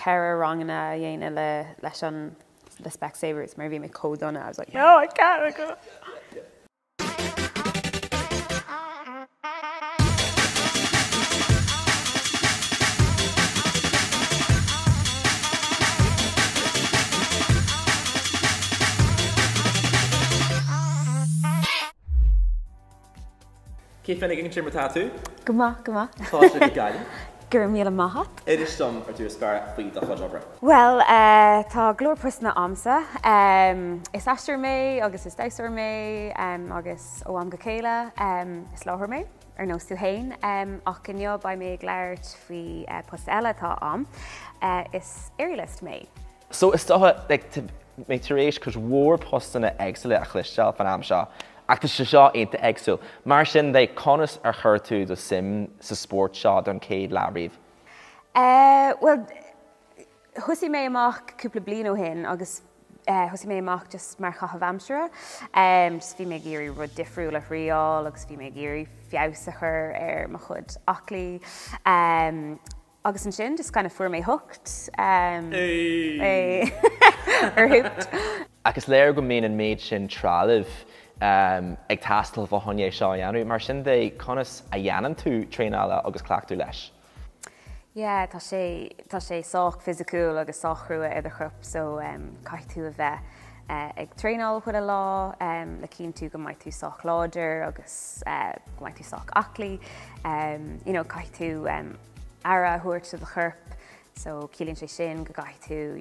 ceithre rangana dhéana leis an the Specsavers, mar bhí me códonna. I was like, no, I can't. Kate Finegan sin matú? Guma. Tá sé gaile? Gur míle mahat. Éidir stom ar tú spar faoi do chodobra? Well, tá glór pusna amsa. Is astar mé, agus is daisar mé, agus ó am go céile, is láthir mé, ar nó tú hain. Ach cinneo ba mé labhairt faoi post eile tá am, is éirilist mé. So is dotha mé taréis cos mhór postanna eagsúile a chluisteáil fan am seo. Achtas se seo éanta eagsúil. Mar sin é conas ar chur tú do sim sa sport seo don céad labhríomh? Well, thusaí mé amach cúpla bliain ó hin, agus thusaí mé amach just mar chomh amstere. Just bhí mé géirí rud difriúil a riáil, agus bhí mé géirí fiabhsa chur ar mo chud aclaí. Agus an sin, just kind of fuair mé hooked. Ar hooped. Agus léir go mbeadh an méid sin trealamh ag tastal bh honné seo dhéanú, mar sin é conas a dhéanaan tú tréála agus cleachtú leis. Yeah, tá sé sách physicúil agus sachrúa idir chup, so caiith tú a bheith ag tréáil chuid a lá, le cín tú go maiid tú sách láidir agus go maiid tú sách aclaí, caiith tú ara thuairt a churp, so cílíonn sé sin go gaiith tú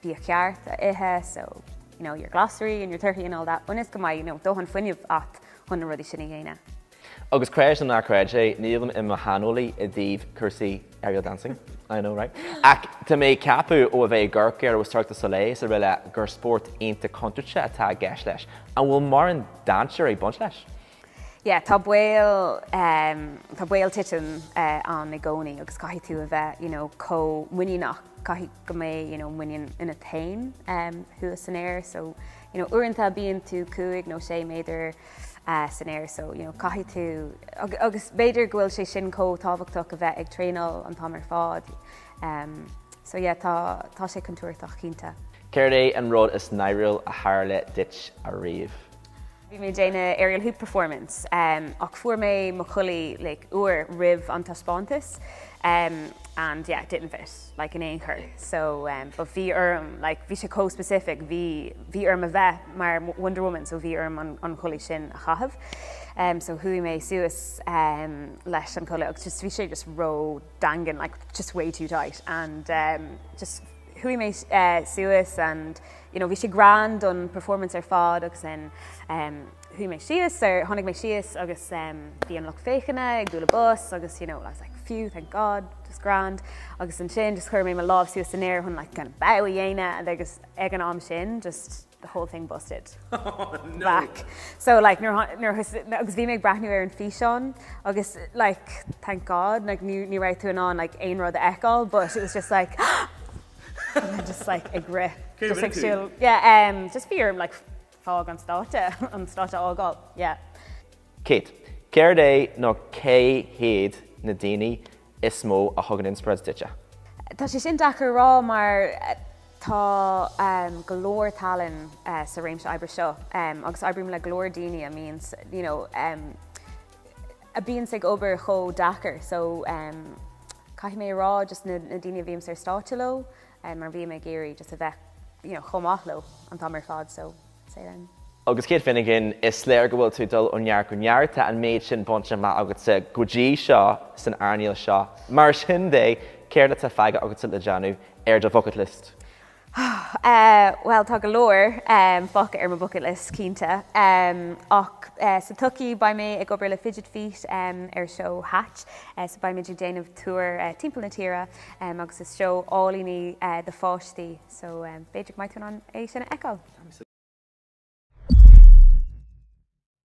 bí ceart a ithe, so your glossary and your turkey and all that. When it's go mai, dóhan fuinniuh at hunna rudí sinna dhéine. Agus creid an creid sé, nílam in mahanolaí a dtíobh cursaí aerial dancing. I know, right? Ach, tá mé capú ó bheith gurcair ó Cirque du Soleil sa bhfuil gur sport aonta contairte atá gceis leis. An bhfuil mar an danseir ag buint leis? Yeah, tá buail titan an na gcónaí agus caiith tú a bheith, co-muineach caiith go mé, muinean ina tain thuas san air, so, uaireanta bíonn tú cúig nó sé méidir san air, so, caiith tú, agus béidir go bhfuil sé sin tábhachtach a bheith ag tréáil an tamar fád. So, yeah, tá sé contúirteach cínta. Céir é an rud is náireach a tharla dit a riamh? Bhí mé déine aerial hoop performance, ach fuair mé mo chulaí uair ribh an taispeántas, and yeah, it didn't fit, in éoncur. So, but bhí bhí sé co-specific, bhí a bheith mar Wonder Woman, so bhí an chulaí sin a chahabh. So hui mé suas leis an chulaí, agus just bhí sé just raw dangan, just way too tight, and just hui mé suas, and bhí sé grand an performance ar fád, agus hui mé sias, tháinig mé sias, agus bhí an loch féiceanna ag dúla bus, agus I was like, phew, thank God, just grand. Agus an sin, just chuir mé my lábh suas in air, chun kind of baú dhéine, and agus ag an am sin, just the whole thing busted. Oh, no. Back. So agus bhí mé brathnú ar an físeán, agus thank God, ní raibh tú an aon rud a eáil, but it was just just a grip. Just yeah, just fear fág an stáite ágáil, yeah. Kate, céir é nó cé héad na daoine is mó a thugann inspread ditse? Tá sé sin dachar rá mar tá go leor talann sa réimse oibre seo, agus oibrim le glór daoine, means, a bíonn ag obair cho dachar, so caiith mé rá just na daoine bhíam ar stáite lo, mar bhí mé géirí just a bheith chomh lo an tamar fád, so say then. Agus Kate Finegan is léir go bhfuil tú dul ó neart go nearta an méid sin bonte má agat sa godí seo san earnáil seo. Mar sin é céir le tá feige agat le deanú ar do bucket list? Well, tá go leor foca ar my bucket list cínta, ach sa todhchaí ba mé ag obair le fidget feet ar show hatch, so ba mé ag déanamh túr timpeall na tíre, agus is show álíní de fáistí, so beidir maiid tú an é sinna eáil.